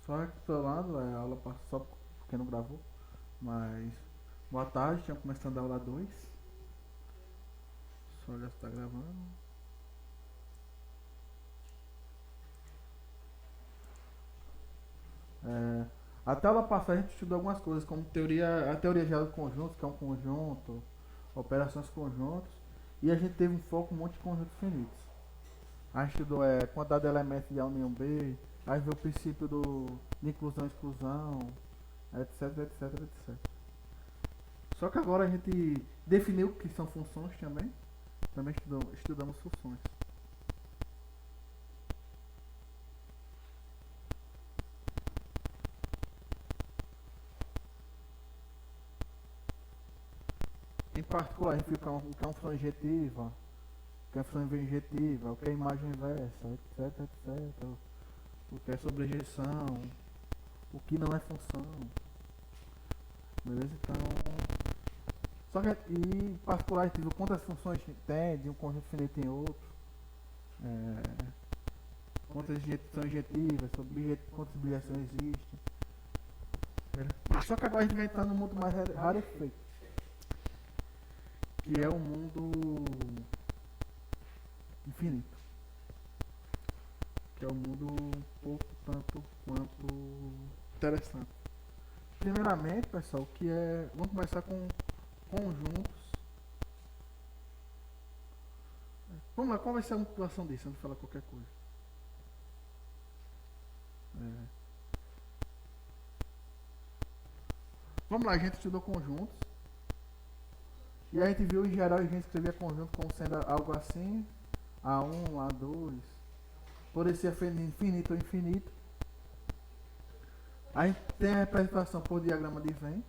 Só recapitulando, a aula passou só porque não gravou, mas boa tarde, tinha começando a aula 2. Só olhar se tá gravando. É, até a aula passada a gente estudou algumas coisas, como a teoria geral de conjuntos, que é um conjunto, operações conjuntos, e a gente teve um foco um monte de conjuntos finitos. A gente estudou quantidade de elementos de A união B, aí veio o princípio de inclusão e exclusão, etc, etc, etc. Só que agora a gente definiu o que são funções também. Também estudamos funções. Em particular, a gente viu o que é uma função injetiva, o que é função injetiva, o que é imagem inversa, etc, etc. O que é sobrejeção, o que não é função. Beleza? Então. Só que em particular a gente viu quantas funções tem de um conjunto finito em outro. É, quantas são injetivas, quantas bilhações existem. Só que agora a gente vai entrar no mundo mais rarefeito, que é o mundo infinito, que é um mundo um pouco tanto quanto interessante. Primeiramente, pessoal, vamos começar com conjuntos. Vamos lá, qual vai ser a motivação disso, antes de falar qualquer coisa? Vamos lá, a gente estudou conjuntos. E a gente viu em geral a gente escrevia conjunto como sendo algo assim, A1, A2, poderia ser infinito ou infinito. A gente tem a representação por diagrama de Venn.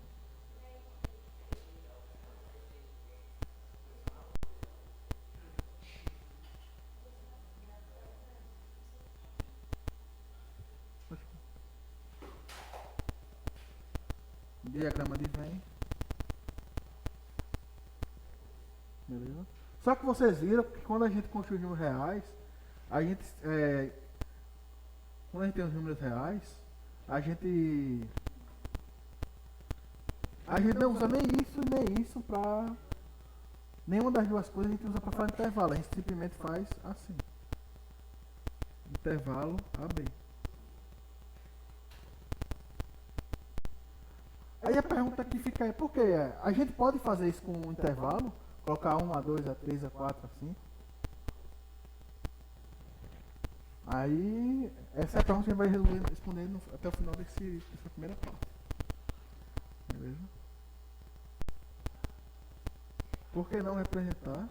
Diagrama de Venn. Beleza? Só que vocês viram que quando a gente construi números reais, a gente, quando a gente tem os números reais, a gente não usa nem isso e nem isso para nenhuma das duas coisas a gente usa para fazer intervalo. A gente simplesmente faz assim. Intervalo AB. Aí a pergunta que fica é por que a gente pode fazer isso com um intervalo? Colocar 1, A2, A3, A4, A5? Aí, essa é a pergunta que a gente vai responder até o final dessa primeira parte. Beleza? Por que não representar?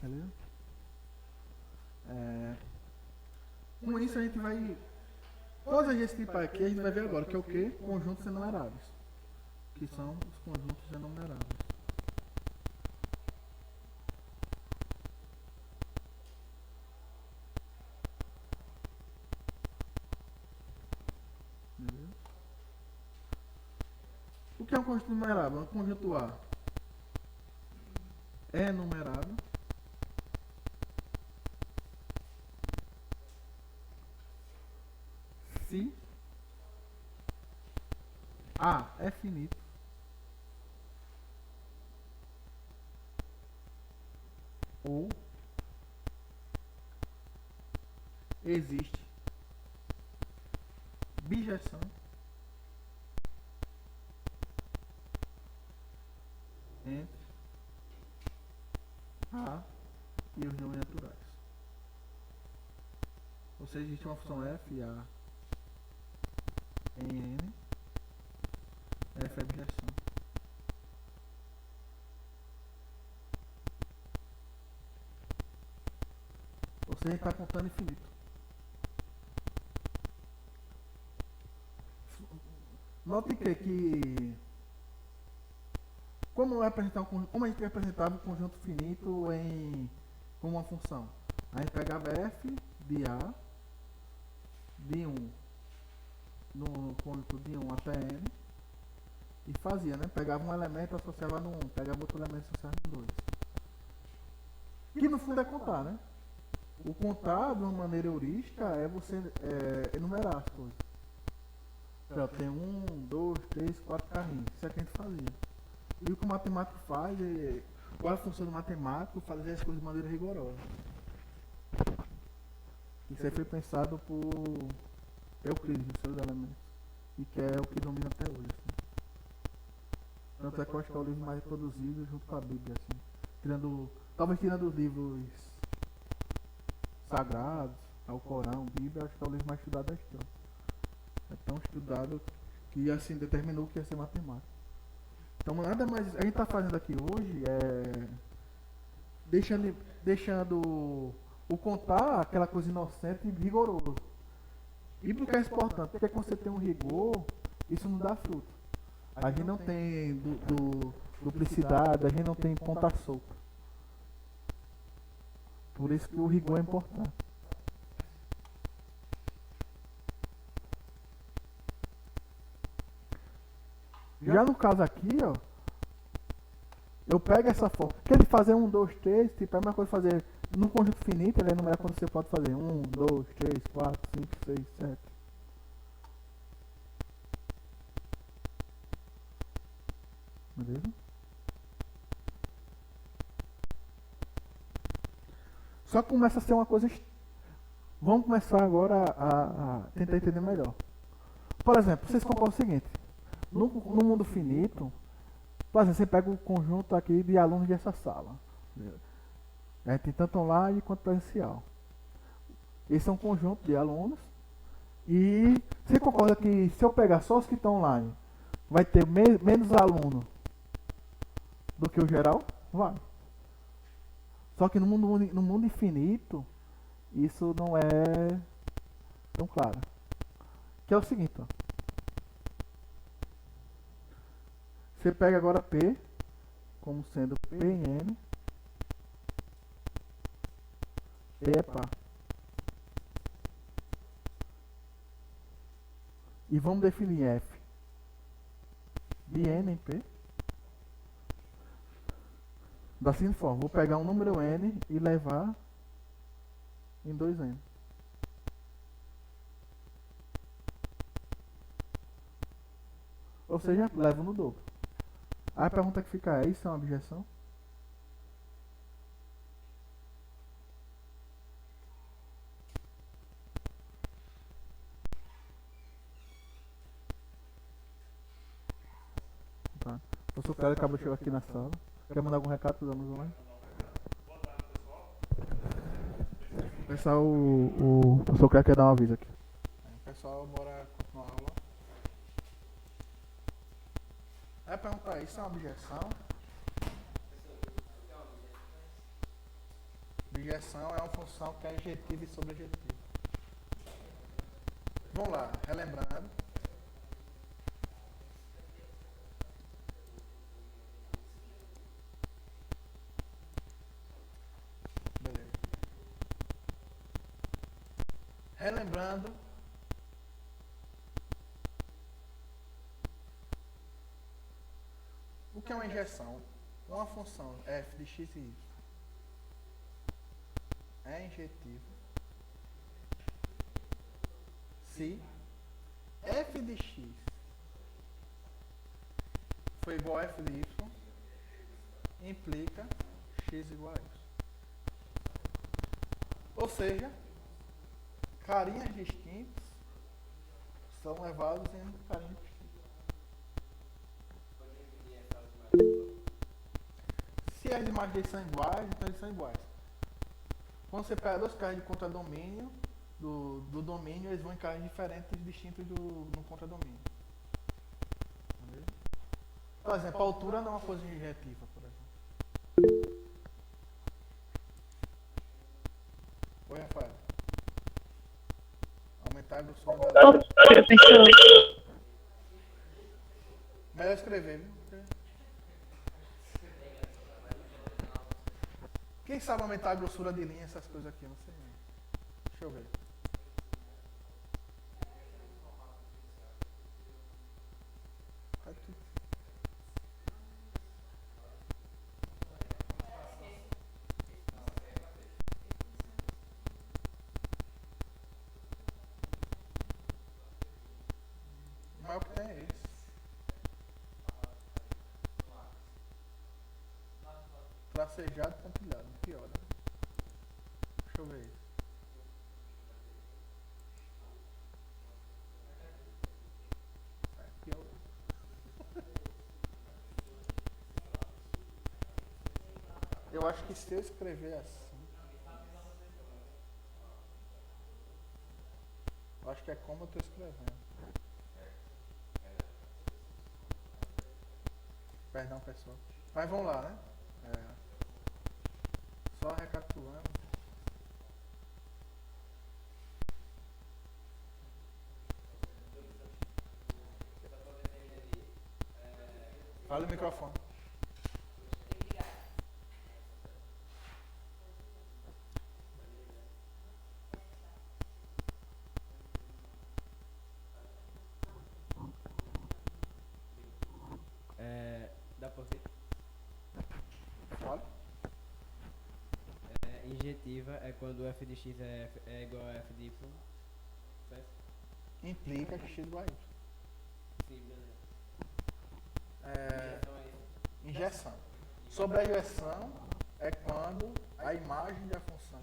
Beleza? Com isso a gente vai. Todos esses tipos aqui a gente vai ver agora, que é o que? Conjuntos enumeráveis. Que são os conjuntos enumeráveis. Beleza? O que é um conjunto numerável? Um conjunto A é numerável se A é finito ou existe bijeção entre A e os números naturais. Ou seja, existe uma função f, A em N, f é bijeção. Ou seja, a gente está contando infinito. Note que como a gente representava o conjunto finito com uma função? A gente pegava f de A de 1 no conjunto de 1 até n e fazia, né? Pegava um elemento, associava no 1, pegava outro elemento, associava no 2. Que no fundo é contar, né? O contar de uma maneira heurística é você enumerar as coisas. Então, tem 1, 2, 3, 4 carrinhos. Isso é o que a gente fazia. E o que o matemático faz qual é a função do matemático? Fazer as coisas de maneira rigorosa. Isso aí foi pensado por Euclides, os seus elementos. E que é o que domina até hoje. Assim. Tanto é que eu acho que é o livro mais produzido junto com a Bíblia. Assim. Talvez tirando os livros sagrados, ao Corão, Bíblia, acho que é o livro mais estudado da história. É tão estudado que assim determinou o que ia ser matemática. Então nada mais. A gente está fazendo aqui hoje deixando o contar aquela coisa inocente e rigoroso. E por que é importante? Porque quando você tem um rigor, isso não dá fruto. A gente não tem duplicidade, a gente não tem ponta solta. Por isso que o rigor é importante. Já no caso aqui, ó, eu pego essa forma. Porque ele fazer 1, 2, 3, tipo, é a mesma coisa fazer num conjunto finito, ele enumera quando você pode fazer 1, 2, 3, 4, 5, 6, 7. Beleza? Só que começa a ser uma coisa. Vamos começar agora a tentar entender melhor. Por exemplo, vocês concordam o seguinte: no mundo finito, por exemplo, você pega o conjunto aqui de alunos dessa sala. Tem tanto online quanto presencial. Esse é um conjunto de alunos. E você concorda que se eu pegar só os que estão online, vai ter menos aluno do que o geral? Vai. Só que no mundo infinito, isso não é tão claro. Que é o seguinte, ó. Você pega agora P como sendo P em N. P é par. E vamos definir F de N em P. Da seguinte forma, vou pegar um número N e levar em 2N. Ou seja, levo no dobro. Aí a pergunta que fica é, isso é uma objeção? Tá. O professor Cléber acabou de chegar aqui na sala. Quer mandar algum recado para os alunos online? Pessoal, o professor Cléber quer dar um aviso aqui. Pessoal, bora continuar a aula. Aí perguntar, isso é uma objeção? Objeção é uma função que é adjetiva e sobreadjetiva. Vamos lá, relembrando. Beleza. Relembrando. O que é uma injeção? Uma função f de x e y é injetiva se f de x for igual a f de y, implica x igual a y. Ou seja, carinhas distintas são levados em carinhas distintas. Se as imagens são iguais, então eles são iguais. Quando você pega dois carros de contradomínio, do domínio, eles vão em carros diferentes, distintos no contradomínio. Beleza? Por exemplo, a altura não é uma coisa injetiva, por exemplo. Oi, Rafael. Aumentar a grossura da letra. Professor, Melhor escrever, viu? Quem sabe aumentar a grossura de linha, essas coisas aqui, não sei. Deixa eu ver. Aqui. O maior que tem é esse. Tracejado e pontilhado, pior. Né? Deixa eu ver isso. É, pior. Eu acho que se eu escrever assim, eu acho que é como eu estou escrevendo. Perdão, pessoal. Mas vamos lá, né? Só recapitulando. Fala o microfone. Dá pra ver? Fala. Injetiva é quando o f de x é igual a f de y. Certo? Implica que x igual a y. Sim, beleza. É, Injeção é isso? injeção. Sobre a injeção é quando a imagem da função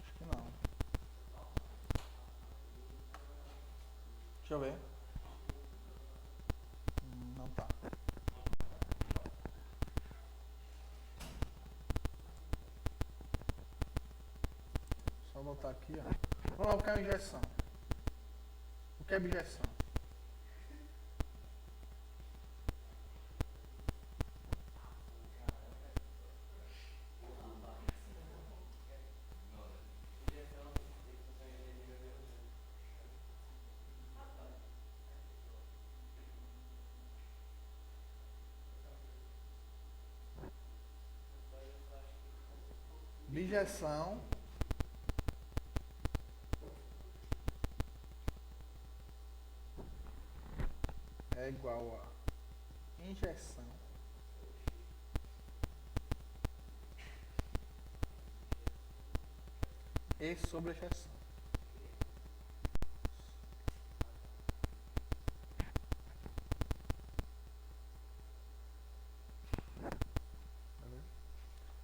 acho que não. Deixa eu ver. Não tá. Só voltar aqui, ó. Vamos lá, o que é injeção? O que é objeção? Objeção é igual a injeção e sobrejeção.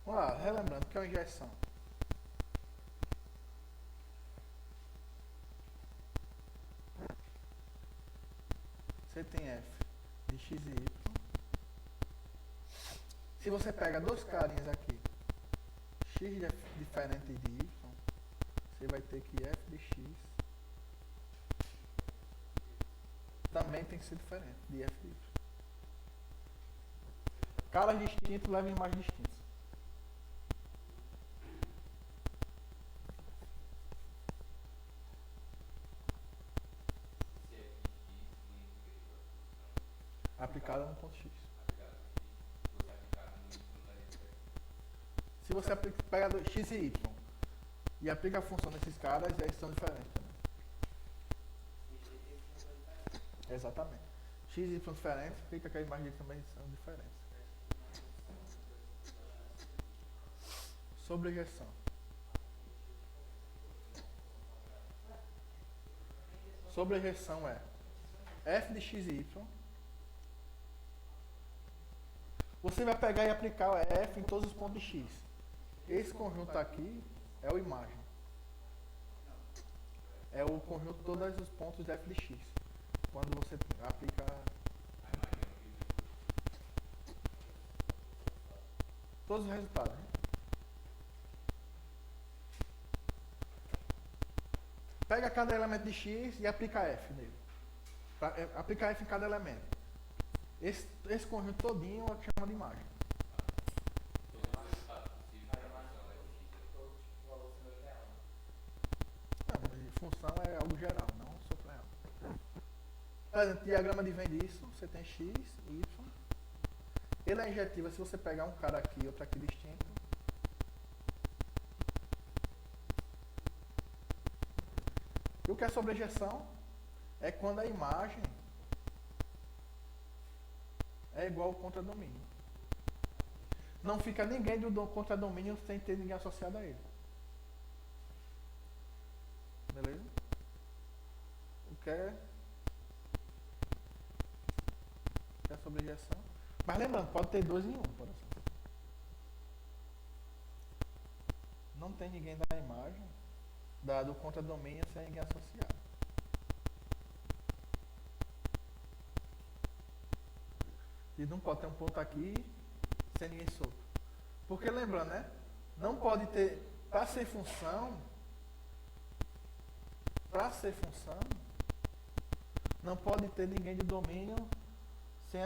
Vamos lá, relembrando o que é uma injeção. Você tem f de x e y. Se você pega dois carinhas aqui, x diferente de y, você vai ter que f de x também tem que ser diferente de f de y. Caras distintos levam imagens distintas. Aplicada no ponto x. Se você pega x e y e aplica a função nesses caras, eles são diferentes também. Exatamente. X e y diferentes, explica que a imagem deles também são diferentes. Sobrejeção. Sobrejeção é f de x e y. Você vai pegar e aplicar o f em todos os pontos de x. Esse conjunto aqui é o imagem. É o conjunto de todos os pontos de f de x. Quando você aplica todos os resultados. Né? Pega cada elemento de x e aplica f nele. Aplica f em cada elemento. Esse conjunto todinho é o que chama de imagem. função é algo geral, não subreal. Por exemplo, diagrama de Venn disso, você tem x, y. Ele é injetiva se você pegar um cara aqui e outro aqui distinto. E o que é sobrejeção? É quando a imagem é igual ao contradomínio. Não fica ninguém do contradomínio sem ter ninguém associado a ele. Beleza? O que é sobrejeção? Mas lembrando, pode ter 2 em 1, por exemplo. Não tem ninguém da imagem do contradomínio sem ninguém associado. E não pode ter um ponto aqui sem ninguém solto. Porque lembrando, né? Não pode ter, para ser função, não pode ter ninguém de domínio sem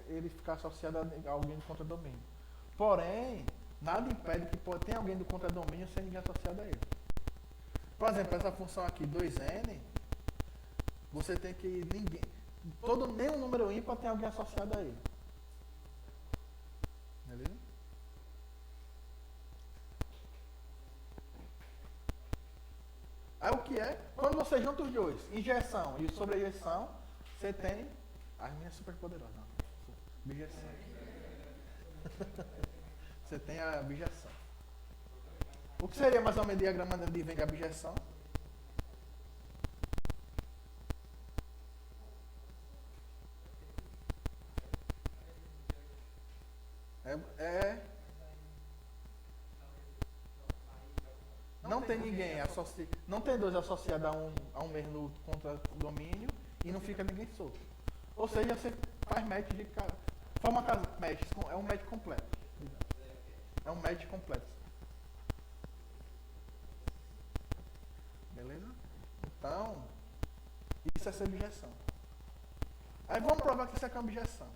ele ficar associado a alguém do contradomínio. Porém, nada impede que tenha alguém do contradomínio sem ninguém associado a ele. Por exemplo, essa função aqui, 2n, você tem que nenhum número ímpar tem alguém associado a ele. Beleza? Aí o que é? Quando você junta os dois, injeção e sobrejeção, você tem as minhas superpoderosas. Não, bijeção. Você tem a bijeção. O que seria mais ou menos diagrama de Venn de abjeção? Não tem ninguém não tem 2 associados a um mesmo contradomínio e não fica ninguém solto. Ou seja, você faz match de cara. Forma match, é um match completo. É um match completo. Beleza? Então, isso é essa objeção. Aí vamos provar que isso aqui é uma objeção.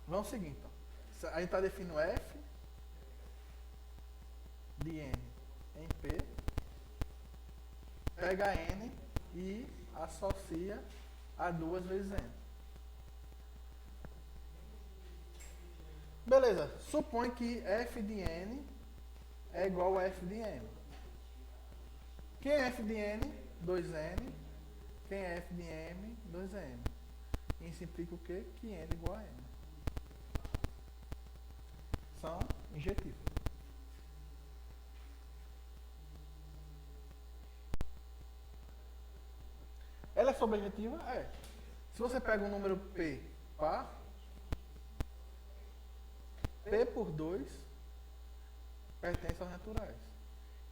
Vamos seguir então. A gente está definindo F de N em P, pega N e associa a 2 vezes N. Beleza, supõe que F de N é igual a F de M. Quem é F de N? 2N. Quem é F de M? 2M. Isso implica o quê? Que N é igual a M. São injetivos. Ela é sobrejetiva? É. Se você pega um número P par, P por 2 pertence aos naturais.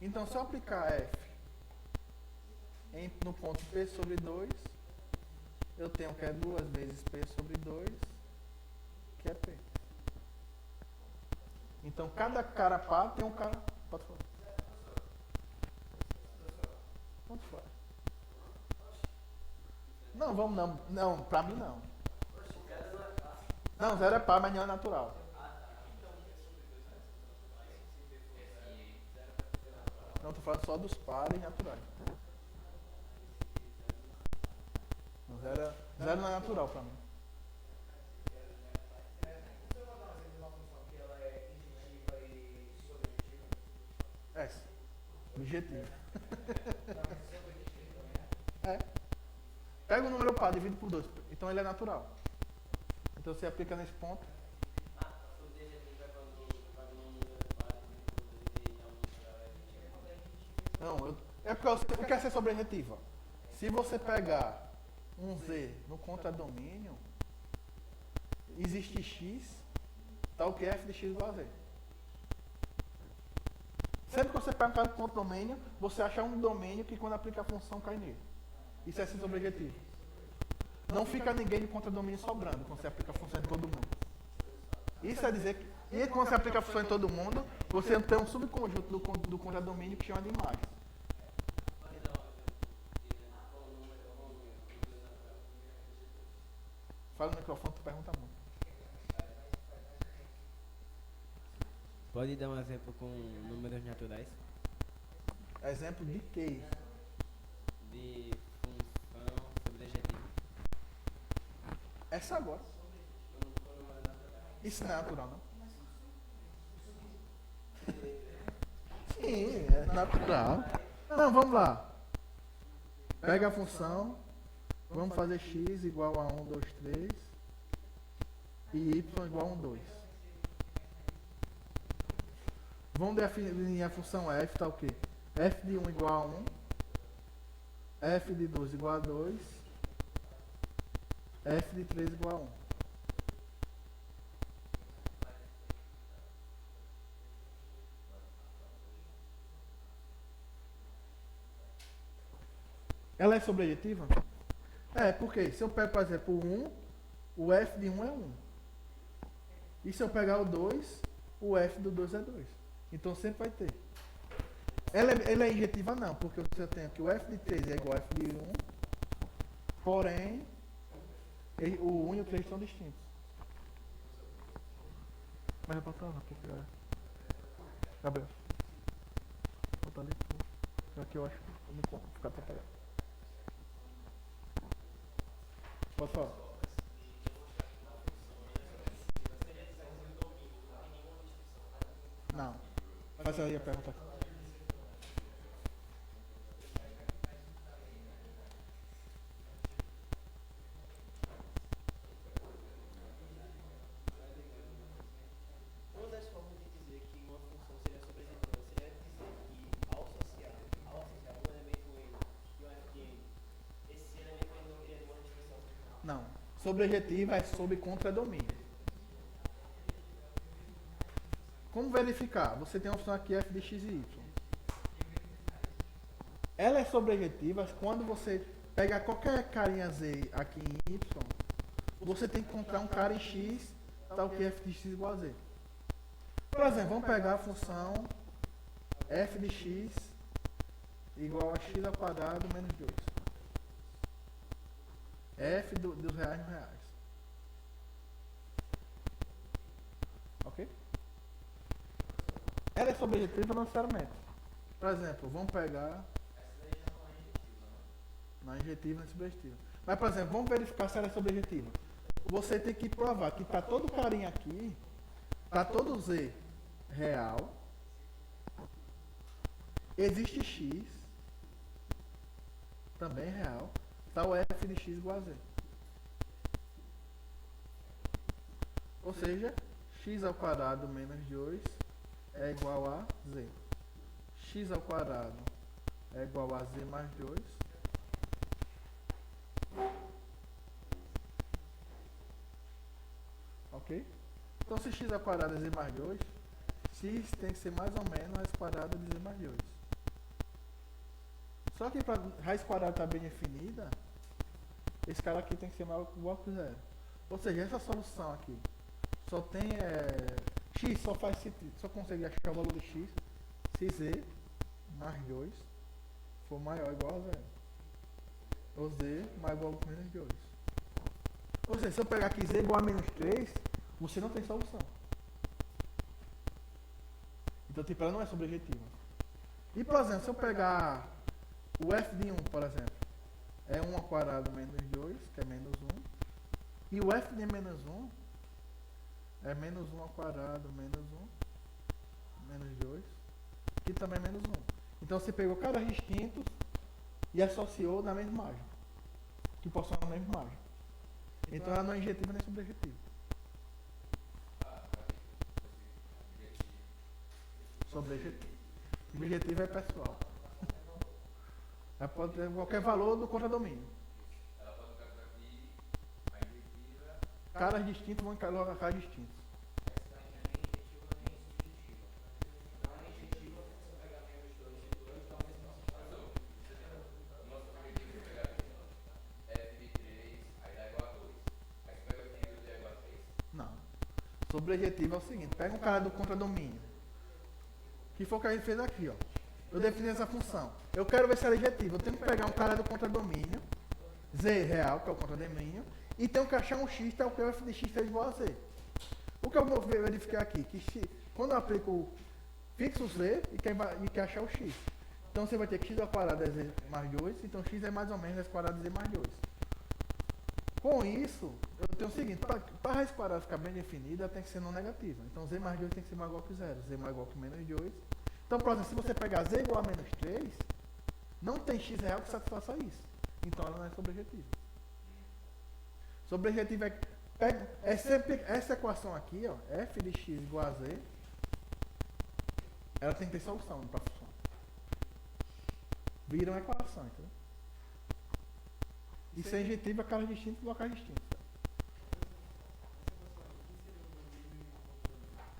Então, se eu aplicar F no ponto P sobre 2, eu tenho que é 2 vezes P sobre 2, que é P. Então, cada cara par tem um cara... Pode falar. Pode falar. Não, vamos não. Não, pra mim não. Não, 0 é par, mas não é natural. Não, tô falando só dos pares naturais. Não, 0 não é natural pra mim. É, objetivo. É. Pega o número par, divide por 2. Então ele é natural. Então você aplica nesse ponto. Não, é porque o que é ser sobrejetiva? Se você pegar um Z no contradomínio, existe X, tal que F de X igual a Z. Sempre que você pega um cara de contradomínio, você acha um domínio que quando aplica a função cai nele. Isso é ser sobrejetivo. Não fica ninguém de contradomínio sobrando quando você aplica a função em todo mundo. Isso é dizer que... E quando você aplica a função em todo mundo, você tem um subconjunto do contradomínio que chama de imagem. Fala no microfone, tu pergunta muito. Pode dar um exemplo com números naturais? Exemplo de quê? De função subjetiva. Essa agora. Isso não é natural, não? Sim, é natural. Não, vamos lá. Pega a função. Vamos fazer x igual a 1, 2, 3. E y igual a 1, 2. Vamos definir a função f, tá o quê? F de 1 igual a 1. F de 2 igual a 2. F de 3 igual a 1. Ela é sobrejetiva? É, porque se eu pego, por exemplo, o 1, o F de 1 é 1. E se eu pegar o 2, o F do 2 é 2. Então sempre vai ter. Ela é injetiva não, porque eu tenho que o F de 3 é igual a F de 1, porém, o 1 e o 3 são distintos. Mas vai botar lá, porque Gabriel. Botar ali, aqui eu acho que eu não ficar atrapalhado. Pode falar. Não. Faz aí a pergunta. Uma das formas de dizer que uma função seria sobrejetiva seria dizer que ao associar um elemento N e um f de N, esse elemento N não teria nenhuma restrição. Não. Sobrejetiva é sob contradomínio. Como verificar? Você tem a opção aqui f de x e y. Ela é sobrejetiva quando você pega qualquer carinha z aqui em y, você tem que encontrar um cara em x, tal que f de x igual a z. Por exemplo, vamos pegar a função f de x igual a x ao quadrado menos 2. F dos reais no reais. Ok? Ela é sobrejetiva não necessariamente. Por exemplo, vamos pegar... Não é injetiva, não é subjetiva. Mas, por exemplo, vamos verificar se ela é sobrejetiva. Você tem que provar que está todo carinha aqui, está todo z real, existe x, também real, está o f de x igual a z. Ou seja, x ao quadrado menos 2 é igual a z. X ao quadrado é igual a z mais 2. Ok? Então, se x ao quadrado é z mais 2, x tem que ser mais ou menos raiz quadrada de z mais 2. Só que para raiz quadrada estar bem definida, esse cara aqui tem que ser maior ou igual a 0. Ou seja, essa solução aqui só tem x só faz sentido, só consegue achar o valor de x se z mais 2 for maior ou igual a 0. Ou z maior ou igual a menos 2. Ou seja, se eu pegar aqui z igual a menos 3, você não tem solução. Então, tipo, ela não é sobrejetiva. E, por exemplo, se eu pegar o f de 1, por exemplo, é 1 ao quadrado menos 2, que é menos 1. E o f de menos 1 é menos 1 ao quadrado menos 1, menos 2, que também é menos 1. Então, você pegou cada distintos e associou na mesma margem. Que possui na mesma margem. Então, ela não é injetiva nem sobrejetiva. Sobrejetiva. Subjetiva é pessoal. Ela pode ter qualquer valor do contradomínio. Ela pode ficar por aqui, a injetiva. Caras distintos vão colocar caras distintos. Não. Sobrejetiva é o seguinte, pega um cara do contradomínio. Que foi o que a gente fez aqui, ó. Eu defini essa função. Eu quero ver se ela é injetiva. Eu tenho que pegar um cara do contradomínio, z real, que é o contradomínio, e tenho que achar um x, que é o que o f de x é igual a z. O que eu vou verificar aqui? Que x, quando eu aplico fixo z e quer achar o x. Então você vai ter que x ao quadrado é z mais 2, então x é mais ou menos raiz quadrada de z mais 2. Com isso, eu tenho o seguinte, para a raiz quadrada ficar bem definida, ela tem que ser não negativa. Então z mais 2 tem que ser mais igual que 0, z mais igual que menos 2. Então, por exemplo, se você pegar z igual a menos 3, não tem x real que satisfaça isso. Então ela não é sobrejetiva. Sobrejetiva é sempre essa equação aqui, ó, f de x igual a z, ela tem que ter solução para a função. Vira uma equação, entendeu? E ser injetiva, caras distintos, locais distintos.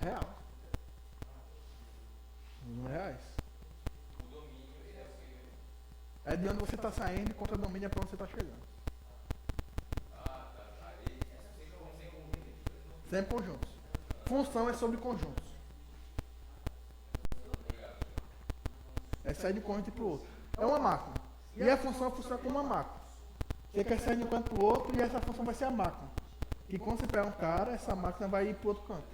Real. Números reais. O domínio É de onde você está saindo e contra o domínio é para onde você está chegando. aí Sempre conjuntos. Função é sobre conjuntos. É sair de um conjunto para o outro. É uma máquina. E a função funciona como uma máquina. Você quer sair de um canto para o outro e essa função vai ser a máquina. E quando você pega um cara, essa máquina vai ir para o outro canto.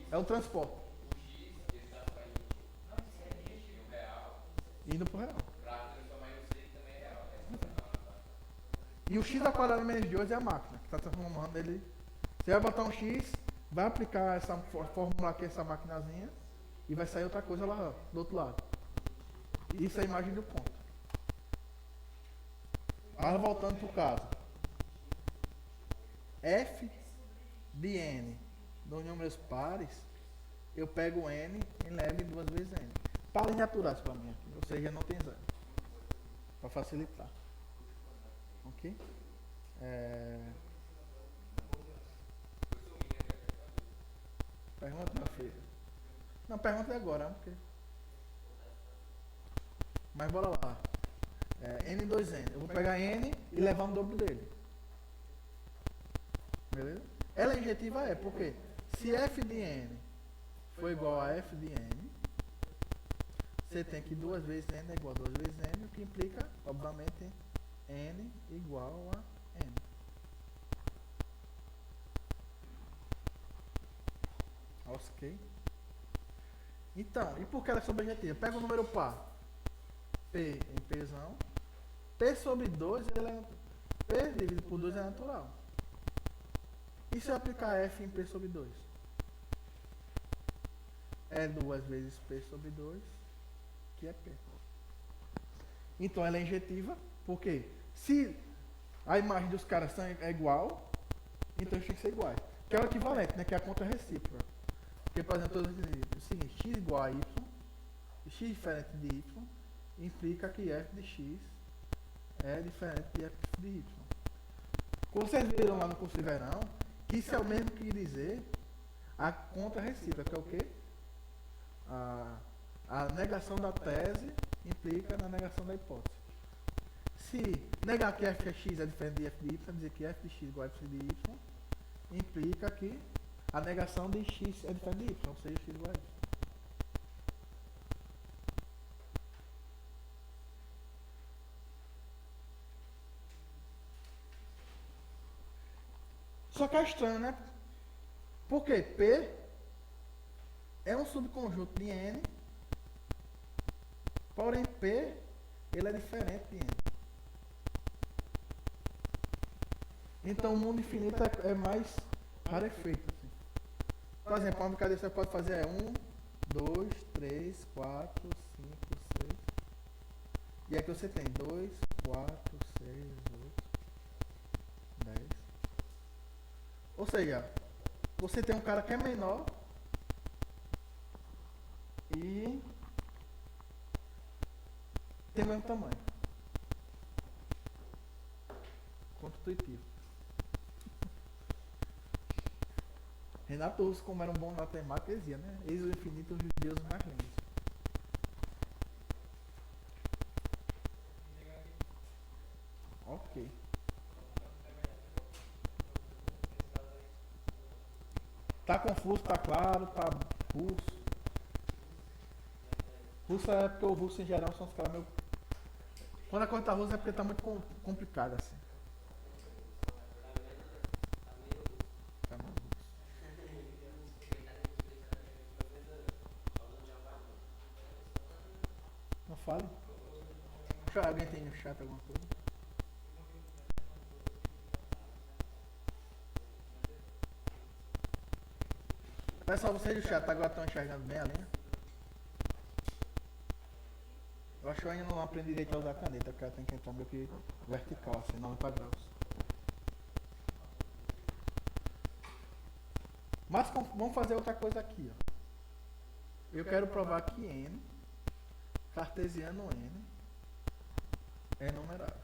É o transporte. Indo para o real. E o x ao quadrado menos 2 é a máquina que está transformando ele. Você vai botar um x, vai aplicar essa fórmula aqui, essa maquinazinha, e vai sair outra coisa lá do outro lado. Isso é a imagem do ponto. Agora voltando para o caso. F de n dos números pares, eu pego n e levo duas vezes n. Pares naturais para mim aqui, ou seja, não tem zero. Para facilitar. Ok? Pergunta, meu filho. Não, pergunta agora, porque... Mas bora lá. N 2N. Eu vou pegar N e levar um dobro dele. Beleza? Ela injetiva é, porque se F de N for igual a F de N, você tem que 2 vezes N é igual a 2 vezes N, o que implica, obviamente, N igual a N. Ok? Então, e por que ela é sobrejetiva? Pega o número par. P em Pzão. P sobre 2, P dividido por 2 é natural. E se eu aplicar F em P sobre 2? É 2 vezes P sobre 2, que é P. Então ela é injetiva, porque se a imagem dos caras é igual, então eles têm que ser iguais. Que é o equivalente, né? Que é a conta recíproca. Porque, por exemplo, eu estou dizendo o seguinte, x igual a y, e x diferente de y, implica que f de x é diferente de f de y. Como vocês viram lá no curso de verão, que isso é o mesmo que dizer a conta recíproca, que é o quê? A negação da tese implica na negação da hipótese. Se negar que f de x é diferente de f de y, dizer que f de x igual a f de y, implica que a negação de x é diferente de y, ou seja, x igual a y. Só que é estranho, né? Porque P é um subconjunto de N, porém P ele é diferente de N. Então o mundo infinito é mais rarefeito. Assim. Por exemplo, uma brincadeira que você pode fazer é 1, 2, 3, 4, 5, 6. E aqui você tem 2, 4, 6, 8, 10. Ou seja, você tem um cara que é menor e tem o mesmo tamanho. Contra-intuitivo. Renato Russo, como era um bom matemático, dizia, né? Eis o infinito dos deuses mais lindos. Ok. Tá confuso, tá claro, tá russo. Russo é porque o russo em geral são os caras meio... Quando a coisa tá russa é porque tá muito complicada assim. Tá meio russo. Não fale. Deixa eu ver, alguém tem no chat alguma coisa? Pessoal, vocês do chat agora estão enxergando bem a linha? Eu acho que eu ainda não aprendi direito a usar a caneta, porque ela tem que entrar meio que vertical, assim, 90 graus. Mas vamos fazer outra coisa aqui, ó. Eu quero provar que n, cartesiano n, é numerável.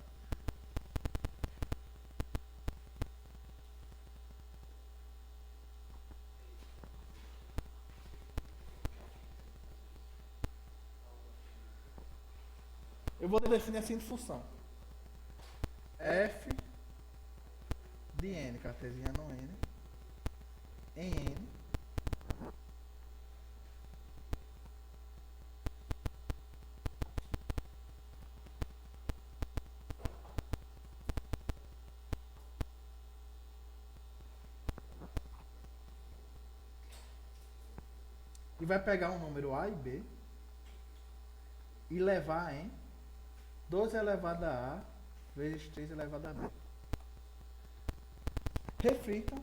Eu vou definir a seguinte função. F de n, cartesiano n, em n, e vai pegar um número A e B e levar em 2 elevado a A vezes 3 elevado a B. Reflitam.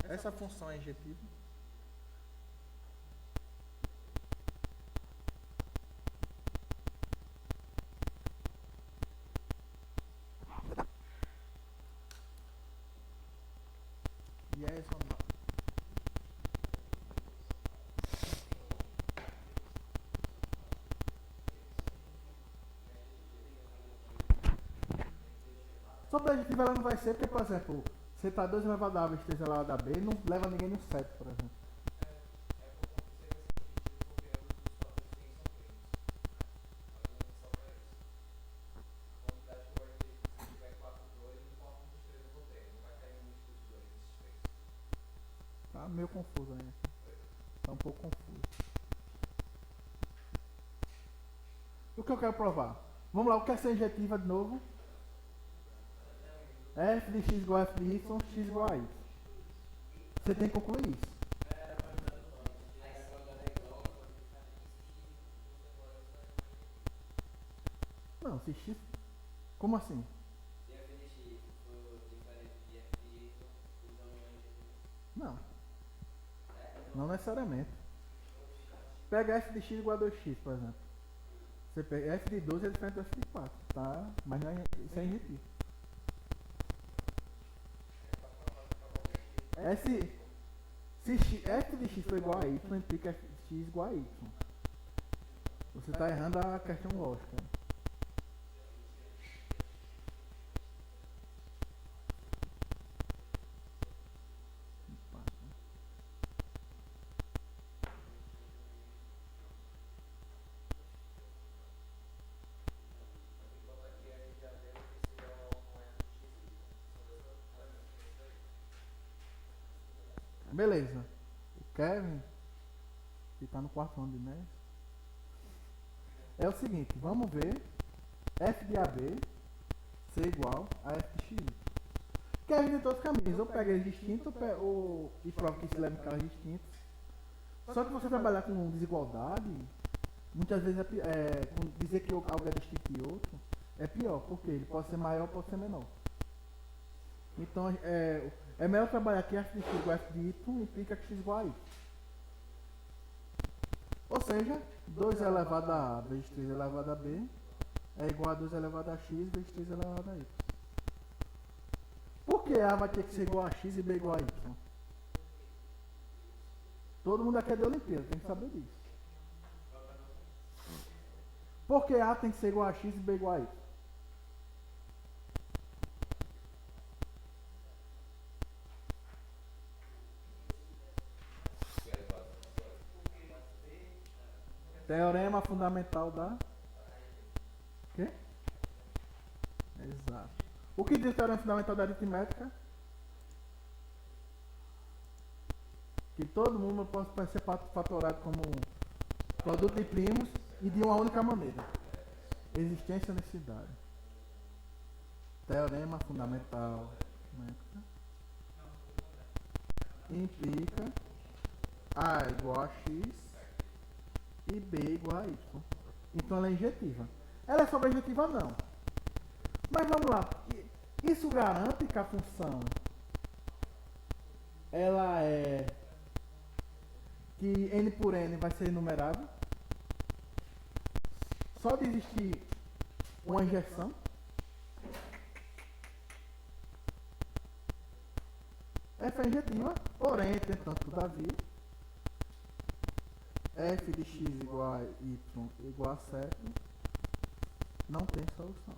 Essa função é injetiva. Yes or no? Sobre a injetiva ela não vai ser porque, por exemplo, você tá 2 elevado a A vezes 3 elevado a B, não leva ninguém no 7, por exemplo. Tá meio confuso ainda. Tá um pouco confuso. O que eu quero provar? Vamos lá, o que é ser injetiva de novo? F de x igual a f de y, x igual a y. Você tem que concluir isso. Não, se x... Como assim? Se f de x for diferente de f de y, então não é injetiva. Não. Não necessariamente. Pega f de x igual a 2x, por exemplo. Você pega f de 12 é diferente do f de 4, tá? Mas não é, isso é injetivo. Se f de x for igual a y, implica f de x igual a y. Você está errando a questão lógica. Beleza. O Kevin, que está no quarto ano de média, é o seguinte, vamos ver f de AB ser igual a f de x. Kevin tem todos os caminhos, eu pego eles distintos e provo que se leva em caras distintos. Só que você trabalhar com desigualdade, muitas vezes dizer que algo é distinto de outro é pior, porque ele pode ser maior, pode ser menor. Então é melhor trabalhar que f de x igual a f de y implica que x igual a y. Ou seja, 2 elevado a A vezes 3 elevado a B é igual a 2 elevado a x vezes 3 elevado a y. Por que A vai ter que ser igual a x e B igual a y? Todo mundo aqui é de Olimpíada, tem que saber disso. Por que A tem que ser igual a x e B igual a y? Teorema fundamental da... Quê? Exato. O que diz o teorema fundamental da aritmética? Que todo mundo pode ser fatorado como produto de primos e de uma única maneira. Existência e necessidade. Teorema fundamental. implica A igual a X e B igual a Y. Então ela é injetiva. Ela é sobrejetiva não. Mas vamos lá. Isso garante que a função ela é que n por n vai ser numerável? Só de existir uma injeção? F é injetiva, porém, entretanto, todavia, f de x igual a y igual a 7 não tem solução.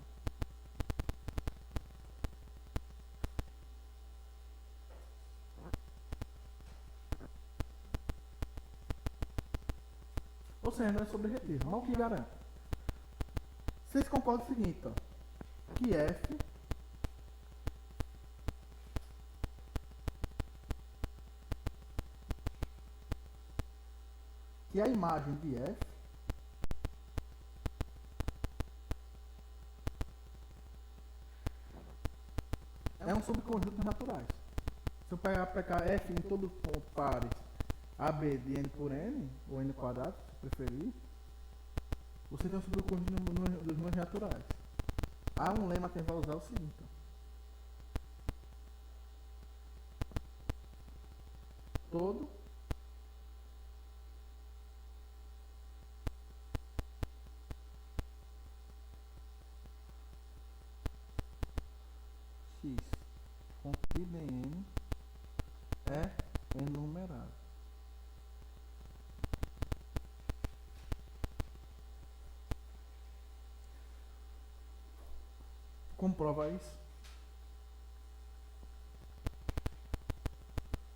Ou seja, não é sobrejetiva. Mas o que garante? Vocês concordam o seguinte, ó, que f que a imagem de f é um subconjunto naturais. Se eu pegar f em todo ponto pares AB de n por n, ou n quadrado, se preferir, você tem um subconjunto dos números naturais. Há um lema que a gente vai usar o seguinte, ó. Todo x contido em n é enumerável. Como prova isso?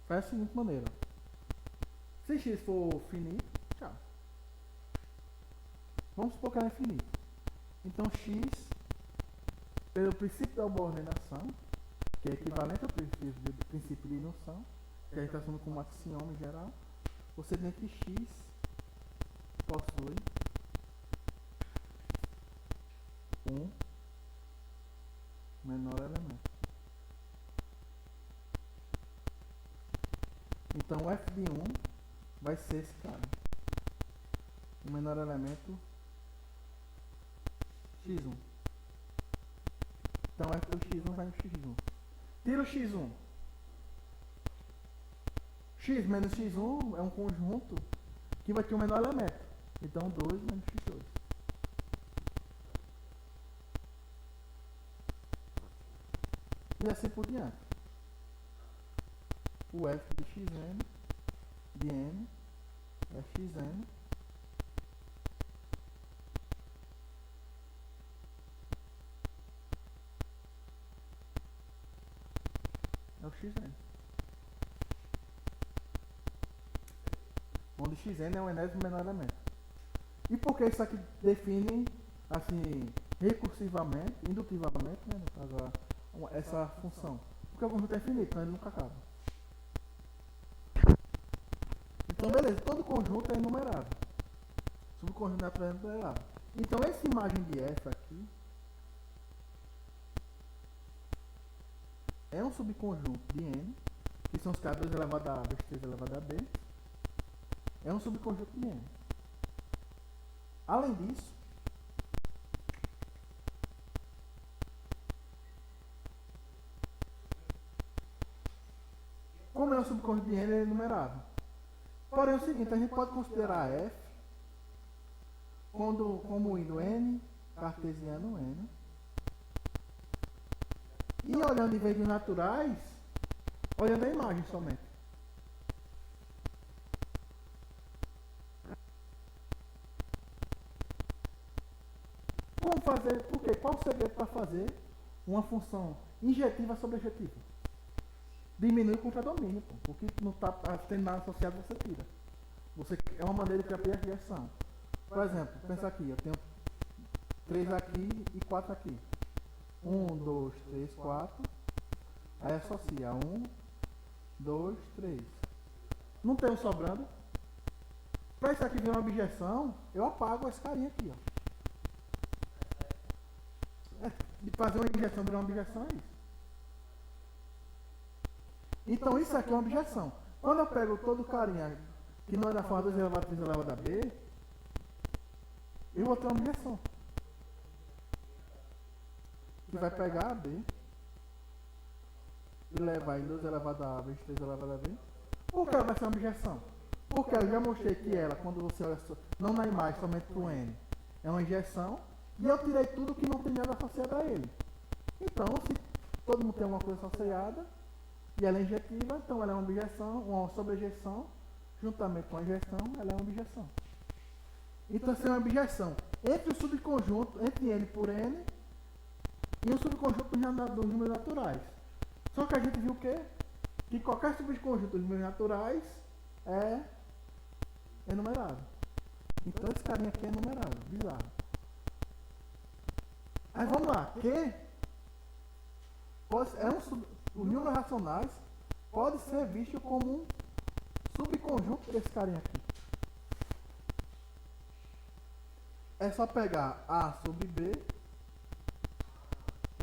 Faz da seguinte maneira. Se x for finito, tchau. Vamos supor que ela é finita. Então x, pelo princípio da subordinação, que é equivalente ao princípio de indução, que a gente está usando como axioma em geral, você tem que x possui um menor elemento. Então o f de 1 vai ser esse cara. O menor elemento x1. Então f do x1 vai no x1. Tira o x1. X menos x1 é um conjunto que vai ter um menor elemento. Então 2 menos x2. E assim por diante. O f de xn de n é xn é o xn. Onde xn é o enésimo menor elemento. E por que isso aqui define assim recursivamente, indutivamente, né, no caso, essa função? Porque o conjunto é infinito, então ele nunca acaba. Então beleza, todo conjunto é enumerável. Subconjunto natural é enumerável. Então essa imagem de f aqui é um subconjunto de n, que são os k2 elevado a a vezes 3 elevado a b. É um subconjunto de n. Além disso, como é um subconjunto de n, ele é enumerável. Porém, é o seguinte, a gente pode considerar f como indo n, cartesiano n, e olhando em vez de naturais, olhando a imagem somente. Como fazer? Por quê? Qual o segredo para fazer uma função injetiva sobrejetiva? Diminui com o predomínio, porque não está tendo nada associado, você tira. É uma maneira de criar a reação. Por exemplo, pensa aqui, eu tenho 3 aqui e 4 aqui. 1, 2, 3, 4. Aí associa 1, 2, 3. Não tenho sobrando. Para isso aqui vir uma objeção, eu apago esse carinha aqui, ó. De fazer uma injeção virar uma objeção é isso. Então isso aqui é uma objeção. Quando eu pego todo carinha que não é da forma 2 elevado a 3 elevado a b, eu vou ter uma objeção. Que vai pegar a b e levar em 2 elevado a vezes 3 elevado a b. Por que ela vai ser uma objeção? Porque eu já mostrei que ela, quando você olha só, não na imagem, somente para o n, é uma injeção, e eu tirei tudo que não tem nada associado a ele. Então, se todo mundo tem alguma coisa associada, e ela é injetiva, então ela é uma objeção, uma sobrejeção, juntamente com a injeção, ela é uma objeção. Então, essa é uma objeção entre o subconjunto, entre n por n, e o subconjunto dos números naturais. Só que a gente viu o quê? Que qualquer subconjunto dos números naturais é enumerável. Então esse carinha aqui é enumerável, bizarro. Aí vamos lá, Q os números racionais pode ser visto como um subconjunto desse carinha aqui. É só pegar A sobre B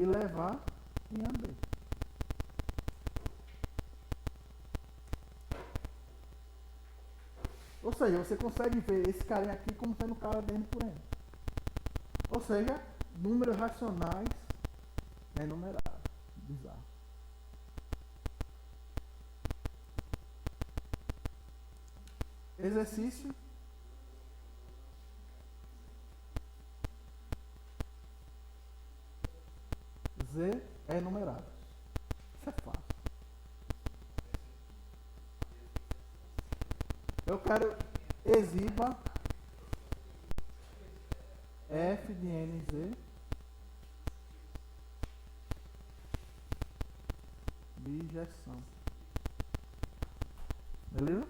e levar em AB. Ou seja, você consegue ver esse carinha aqui como sendo o cara de n por n. Ou seja, números racionais enumerados. Bizarro. Exercício. Z é numerado. Isso é fácil. Eu quero exiba f de nz bijeção. Beleza?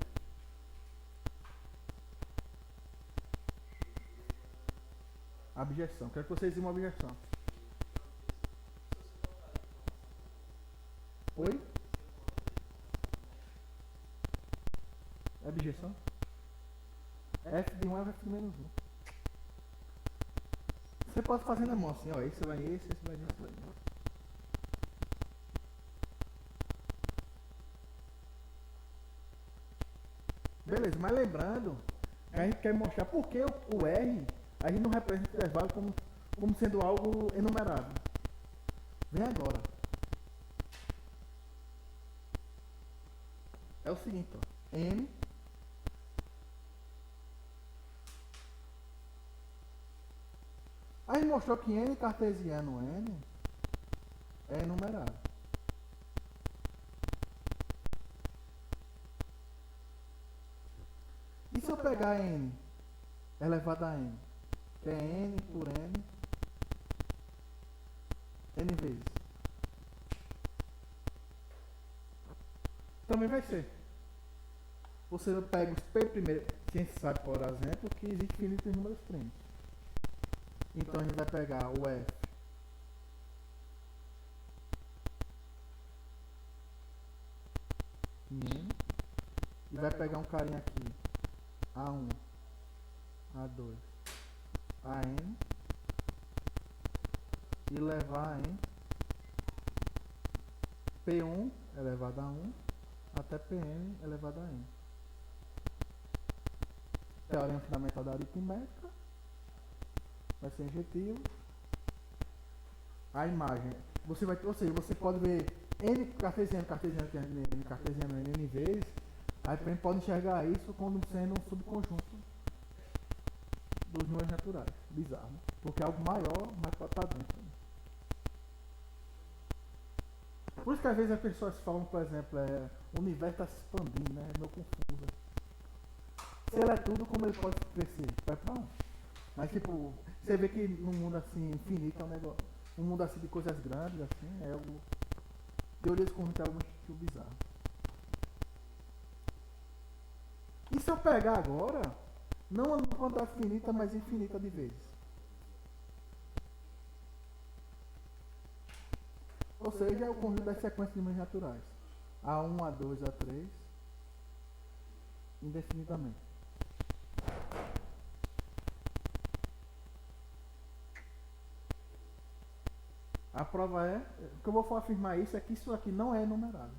Abjeção. Quero que vocês exibam a abjeção. Oi? É abjeção? F de 1 é F de menos 1. Você pode fazer na mão assim, ó. Esse vai esse vai nesse, esse vai nesse. Beleza, mas lembrando que a gente quer mostrar por que o R a gente não representa o intervalo como sendo algo enumerável. Vem agora. É o seguinte, ó. M aí mostrou que n cartesiano n é enumerável. E se eu pegar n elevado a n, que é n por n, n vezes, também vai ser. Você pega os p primeiro, quem sabe, por exemplo, que existe infinitos números primos. Então a gente vai pegar o f n e vai pegar um carinha aqui, a1, a2, an e levar em p1 elevado a 1 até pn elevado a n. Teorema fundamental da aritmética. Vai ser injetivo. A imagem. Você vai, ou seja, você pode ver n cartesiano, n vezes. Aí também pode enxergar isso como sendo um subconjunto dos números naturais. Bizarro, né? Porque é algo maior, mas pode estar dentro. Por isso que às vezes as pessoas falam, por exemplo, o universo está se expandindo, né? É meio confuso. Se ele é tudo, como ele pode crescer? Vai pra onde? Mas tipo, você vê que num mundo assim infinito é um negócio. Um mundo assim de coisas grandes, assim, é algo. Teorias conjuntas é algo muito bizarro. E se eu pegar agora, não uma quantidade finita, mas infinita de vezes? Ou seja, é o conjunto das sequências de números naturais. A1, A2, A3, indefinidamente. A prova é, o que eu vou afirmar isso é que isso aqui não é enumerável.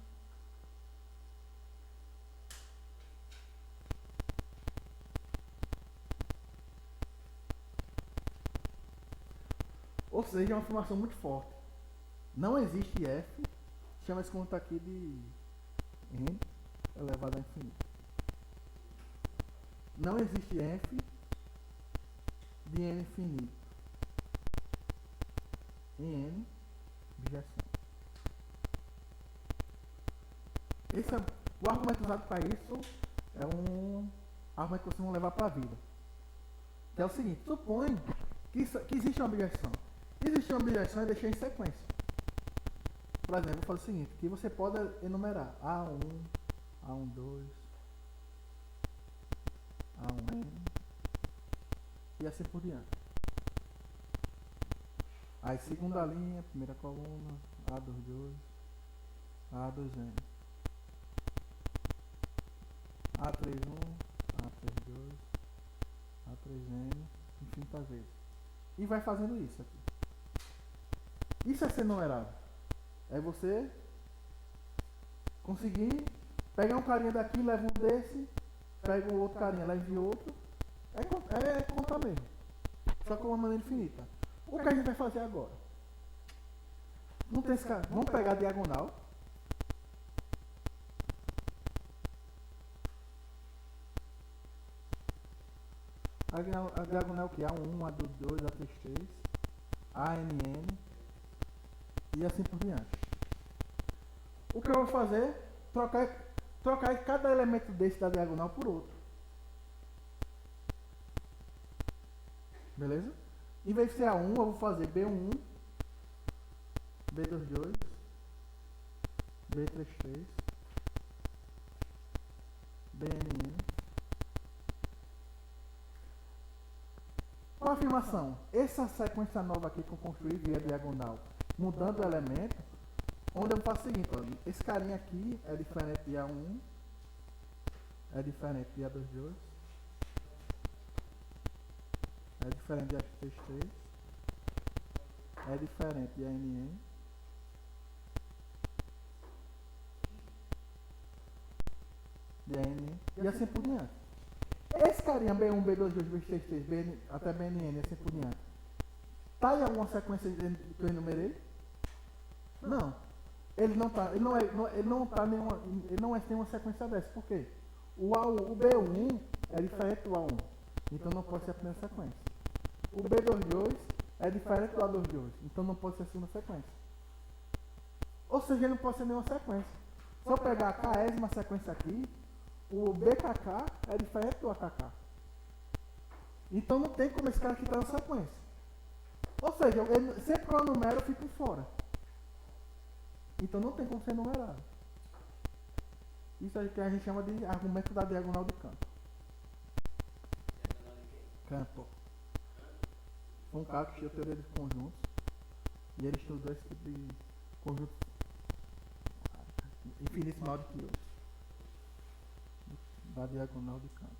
Ou seja, é uma afirmação muito forte. Não existe f, chama esse conjunto aqui de n elevado a infinito. Não existe f de n infinito em n objeção. Esse é, o argumento usado para isso é um argumento que vocês vão levar para a vida. Que é o seguinte, supõe que existe uma objeção. Existe uma objeção e deixei em sequência. Por exemplo, eu falo o seguinte, que você pode enumerar A1, A12, A1N e assim por diante. Aí segunda linha, primeira coluna, A22, A2N, A31, A32, A3N, infinitas vezes. E vai fazendo isso aqui. Isso é ser numerável. É você conseguir pegar um carinha daqui, leva um desse, pega o outro carinha, leva outro. É contar mesmo. Só com uma maneira infinita. O que a gente vai fazer agora? Não tem esse cara. Vamos pegar a diagonal. A diagonal que é A1, A2, A33, ANN e assim por diante. O que eu vou fazer? Trocar cada elemento desse da diagonal por outro. Beleza? Em vez de ser A1, eu vou fazer B1, B22, B33, BNN. Qual a afirmação? Essa sequência nova aqui que eu construí via diagonal, mudando o elemento, onde eu faço o seguinte, olha, esse carinha aqui é diferente de A1, é diferente de A22, é diferente de A33, é diferente de ANN, de ANN e assim por diante. Esse carinha B1, B2, B3, B, até BNN e assim por diante, tá em alguma sequência que eu enumerei? Não. Ele não é nenhuma sequência dessa. Por quê? O B1 é diferente do A1. Então não pode ser a primeira sequência. O B22 é diferente do A22. Então não pode ser a segunda sequência. Ou seja, ele não pode ser nenhuma sequência. Se eu pegar a késima sequência aqui, o BKK é diferente do AKK. Então não tem como esse cara aqui estar na sequência. Ou seja, sempre que eu numero, eu fico fora. Então não tem como ser numerado. Isso aí que a gente chama de argumento da diagonal de campo. Campo. Foi um cara que estudou teoria de conjuntos. E ele estudou esse tipo de conjunto infinito maior do que outro. Da diagonal de campo.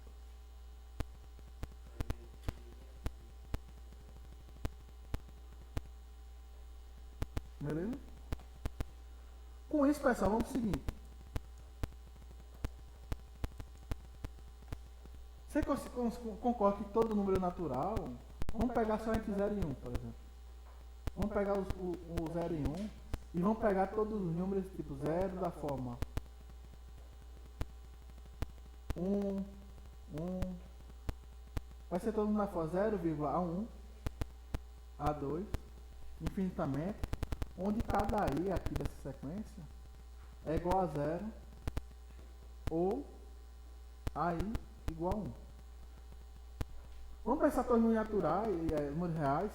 Beleza? Com isso, pessoal, vamos pro seguinte. Você concorda que todo número natural, vamos pegar só entre 0 e 1, por exemplo. Vamos pegar o 0 e 1 e vamos pegar todos os números tipo 0 da forma 1, vai ser todo mundo na forma 0,A1, A2, infinitamente, onde cada i aqui dessa sequência é igual a 0 ou a i igual a 1. Vamos pensar todos os números naturais, números reais,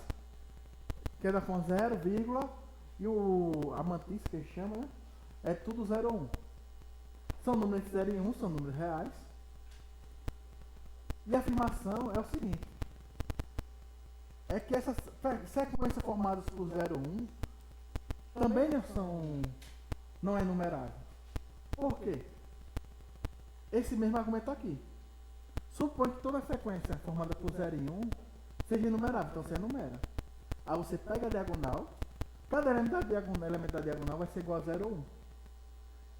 que é da forma 0, e a mantice que a gente chama, né, é tudo 0 ou 1. São números entre 0 e 1, são números reais. E a afirmação é o seguinte: é que essas sequências formadas por 0 ou 1 também não é numerável. Por quê? Esse mesmo argumento aqui. Supõe que toda sequência formada por 0 e 1 seja numerável, então você enumera. Aí você pega a diagonal, cada elemento da diagonal vai ser igual a 0 ou 1.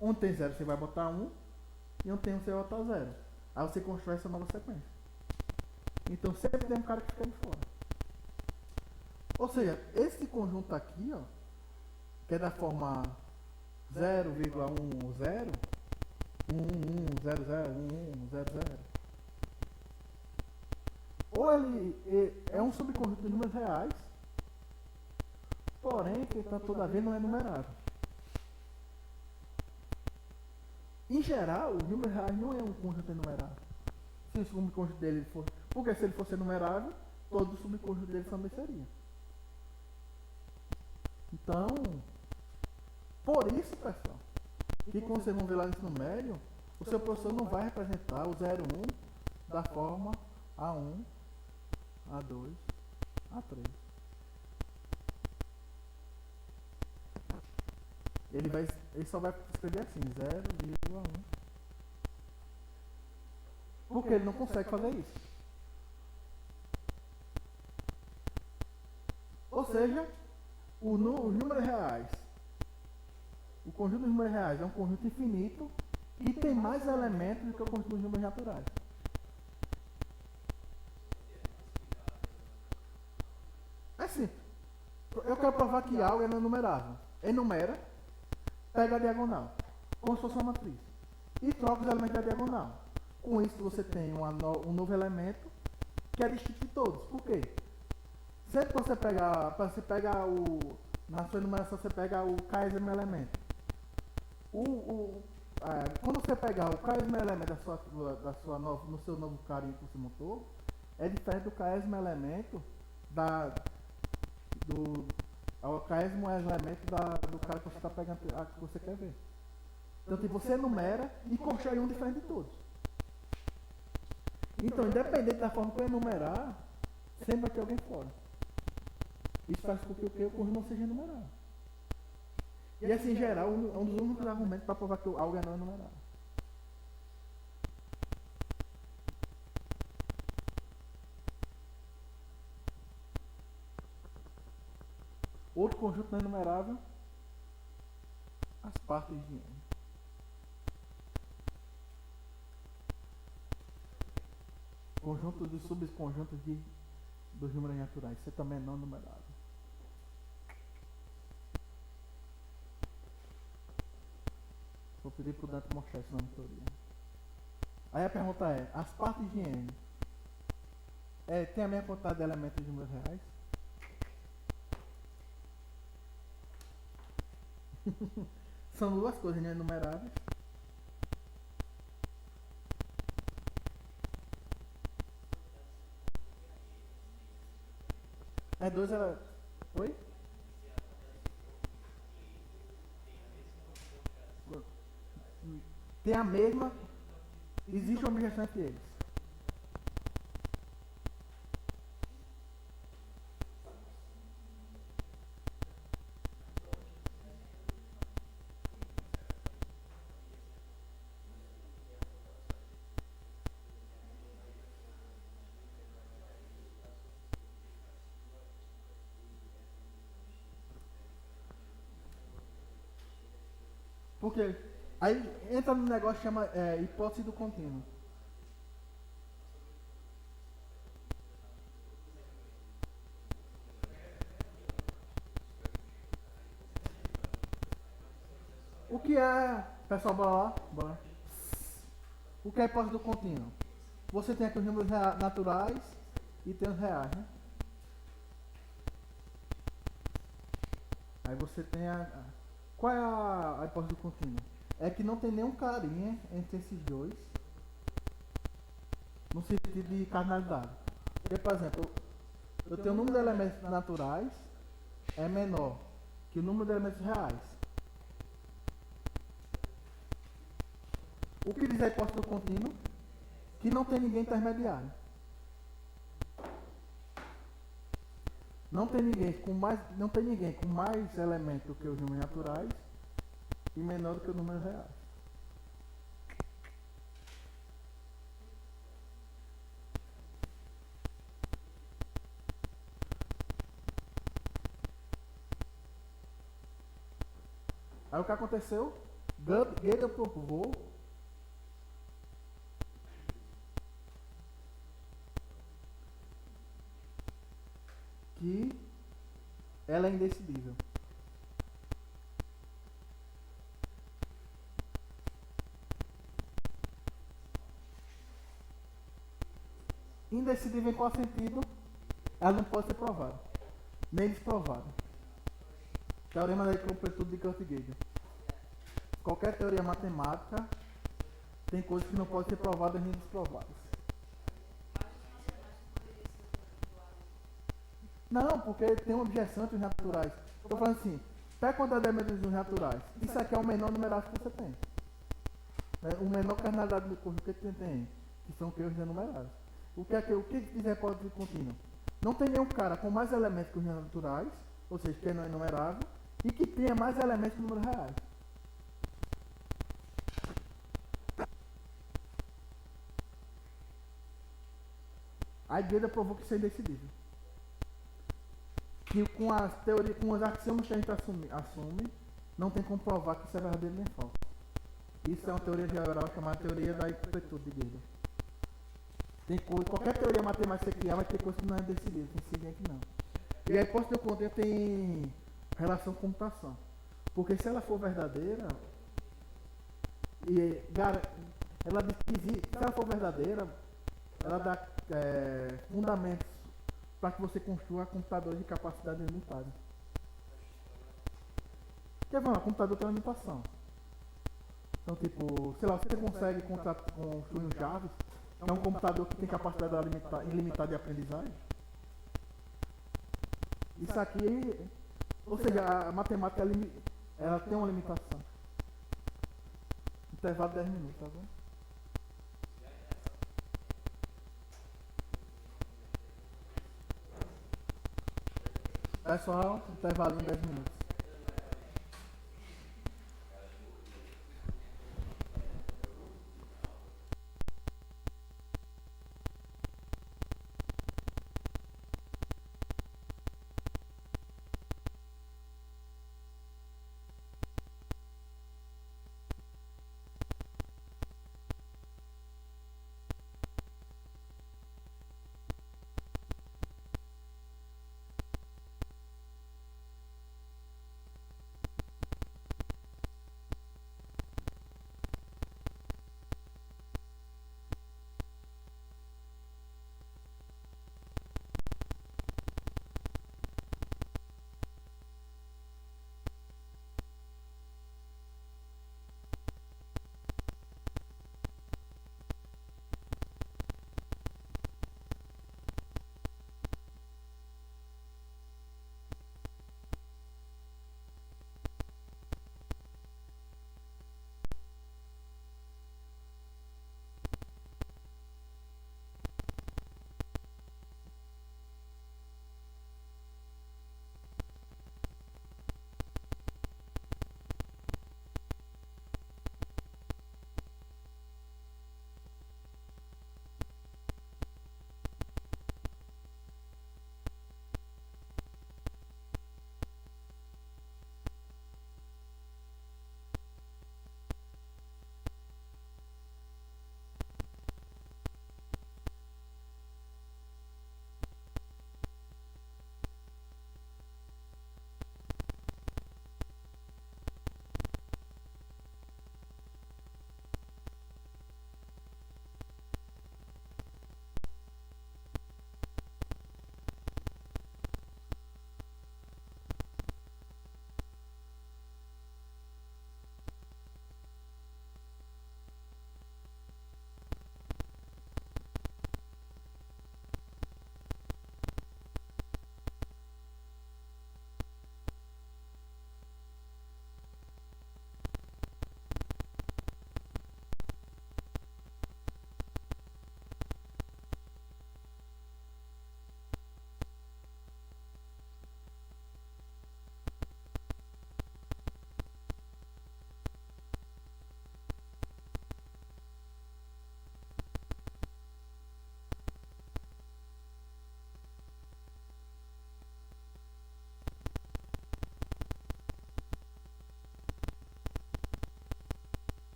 Onde tem 0 você vai botar 1, e onde tem 1 você vai botar 0. Aí você constrói essa nova sequência. Então sempre tem um cara que fica de fora. Ou seja, esse conjunto aqui, ó, que é da forma 0,10, 1100, ou ele é um subconjunto de números reais, porém, que todavia não é numerável. Em geral, os números reais não é um conjunto enumerável. Se o subconjunto dele fosse. Porque se ele fosse enumerável, todo o subconjunto dele também seria. Então, por isso, pessoal, que quando vocês vão ver lá no ensino médio, o seu professor não vai representar o 01 da forma A1, A2, A3. Ele só vai escrever assim, 0,1. Porque ele não consegue fazer isso. Ou seja, os números reais, o conjunto dos números reais é um conjunto infinito e tem mais elementos do que o conjunto dos números naturais. É assim, eu quero provar que algo é não numerável. Enumera, pega a diagonal, como se fosse uma matriz, e troca os elementos da diagonal. Com isso você tem um novo elemento que é distinto de todos. Por quê? Sempre que você pegar na sua enumeração, você pega o késimo elemento. Quando você pegar o késimo elemento no seu novo carinho que você montou, é diferente do késimo elemento o késimo elemento do cara que você está pegando, que você quer ver. Então, tipo, você enumera e constrói um diferente de todos. Então, independente da forma que eu enumerar, sempre vai ter alguém fora. Isso faz com que o conjunto não seja enumerável. E assim, em geral, é um dos únicos argumentos para provar que algo é não enumerável. Outro conjunto não enumerável, as partes de N. Conjunto de subconjuntos dos números naturais. Isso também é não numerável. Vou pedir para o Dante mostrar isso na teoria. Aí a pergunta é, as partes de N tem a mesma quantidade de elementos de números reais? São duas coisas não enumeráveis. É dois ela. Oi? Tem a mesma. Existe uma objeção entre eles. Porque aí entra no negócio que chama hipótese do contínuo. O que é, pessoal, bora lá? Bora. O que é a hipótese do contínuo? Você tem aqui os números naturais e tem os reais, né? Aí você tem qual é a hipótese do contínuo? É que não tem nenhum carinha entre esses dois no sentido de cardinalidade. Porque, por exemplo, eu tenho o número de elementos naturais é menor que o número de elementos reais. O que diz a hipótese do contínuo? Que não tem ninguém intermediário. Não tem ninguém com mais elementos do que os números naturais e menor do que os números reais. Aí o que aconteceu? Gödel provou que ela é indecidível. Indecidível em qual sentido? Ela não pode ser provada, nem desprovada. Teorema da incompletude de Kurt Gödel. Qualquer teoria matemática tem coisas que não podem ser provadas nem desprovadas. Não, porque tem uma objeção entre os naturais. Estou falando assim, pega a quantidade de elementos dos naturais. Isso aqui é o menor numerável que você tem. O menor cardinalidade do conjunto que você tem, que são os numeráveis. O que diz a hipótese contínua? Não tem nenhum cara com mais elementos que os naturais, ou seja, que não é numerável, e que tenha mais elementos que números reais. A Gödel provou que isso é indecidível. Que com as teorias, com os axiomas que a gente assume, não tem como provar que isso é verdadeiro nem falso. Isso é uma teoria geral chamada teoria da incompletude de Gödel. Tem coisa, qualquer teoria matemática que criar vai ter coisa que não é decidida, tem que seguir que não. E a hipótese do contínua tem relação com computação. Porque se ela for verdadeira, ela diz que se ela for verdadeira, ela dá fundamentos para que você construa computadores de capacidade limitada. Quer ver, um computador tem limitação. Então, tipo, sei lá, você consegue construir um Jarvis, que é um computador que tem capacidade ilimitada de aprendizagem. Isso aqui, ou seja, a matemática ela tem uma limitação. Intervalo de 10 minutos, tá vendo? Pessoal, intervalo em 10 minutos.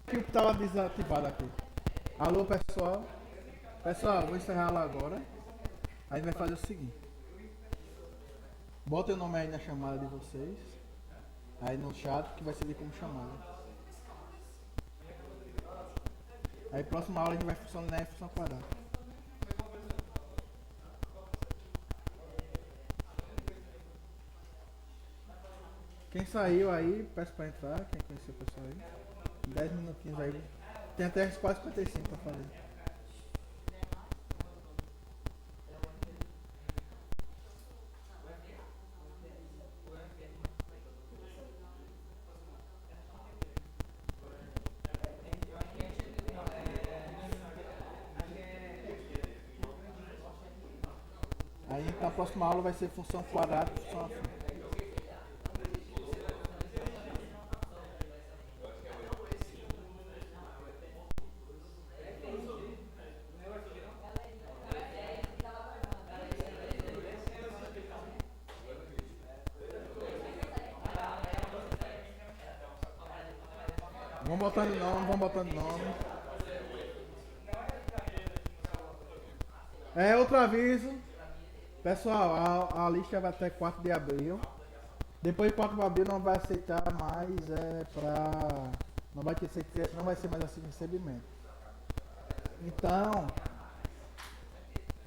que tava desativado aqui. Alô, pessoal. Pessoal, vou encerrar lá agora. Aí vai fazer o seguinte. Bota o nome aí na chamada de vocês. Aí no chat que vai servir como chamada. Aí próxima aula a gente vai funcionar em função quadrada. Quem saiu aí, peço pra entrar. Quem conheceu o pessoal aí. 10 minutinhos aí. Tem até as quase 55 pra fazer. Aí na próxima aula vai ser função quadrada e função afim. Vamos botando nome, vamos botando nome. Outro aviso. Pessoal, a lista vai até 4 de abril. Depois de 4 de abril não vai aceitar mais não vai ser mais assim recebimento. Então.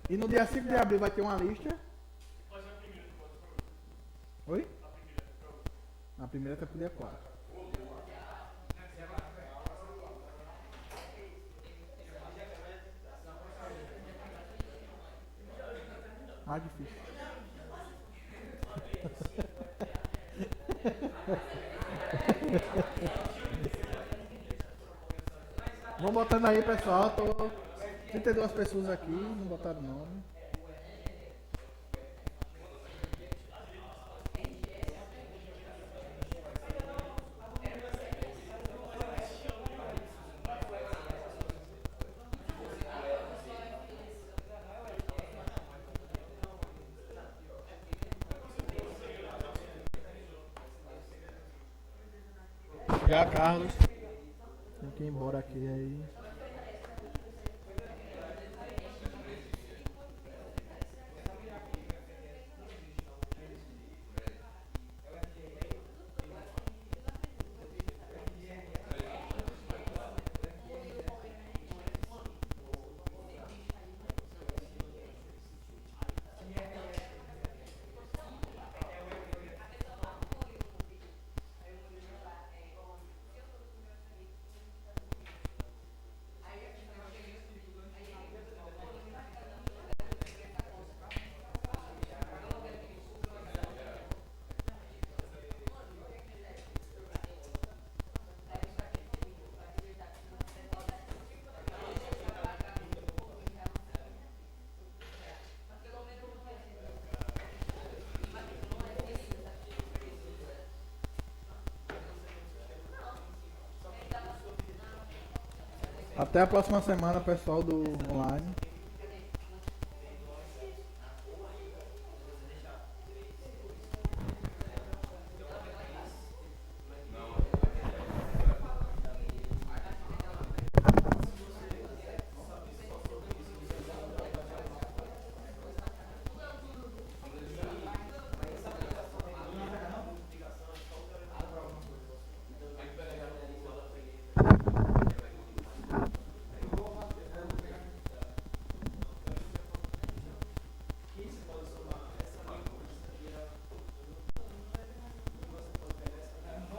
E no dia 5 de abril vai ter uma lista. Oi? A primeira até pro dia 4. Mais difícil. Vamos botando aí, pessoal. Tô 32 pessoas aqui, não botaram nome. Já, Carlos. Tem que ir embora aqui aí. Até a próxima semana, pessoal do online.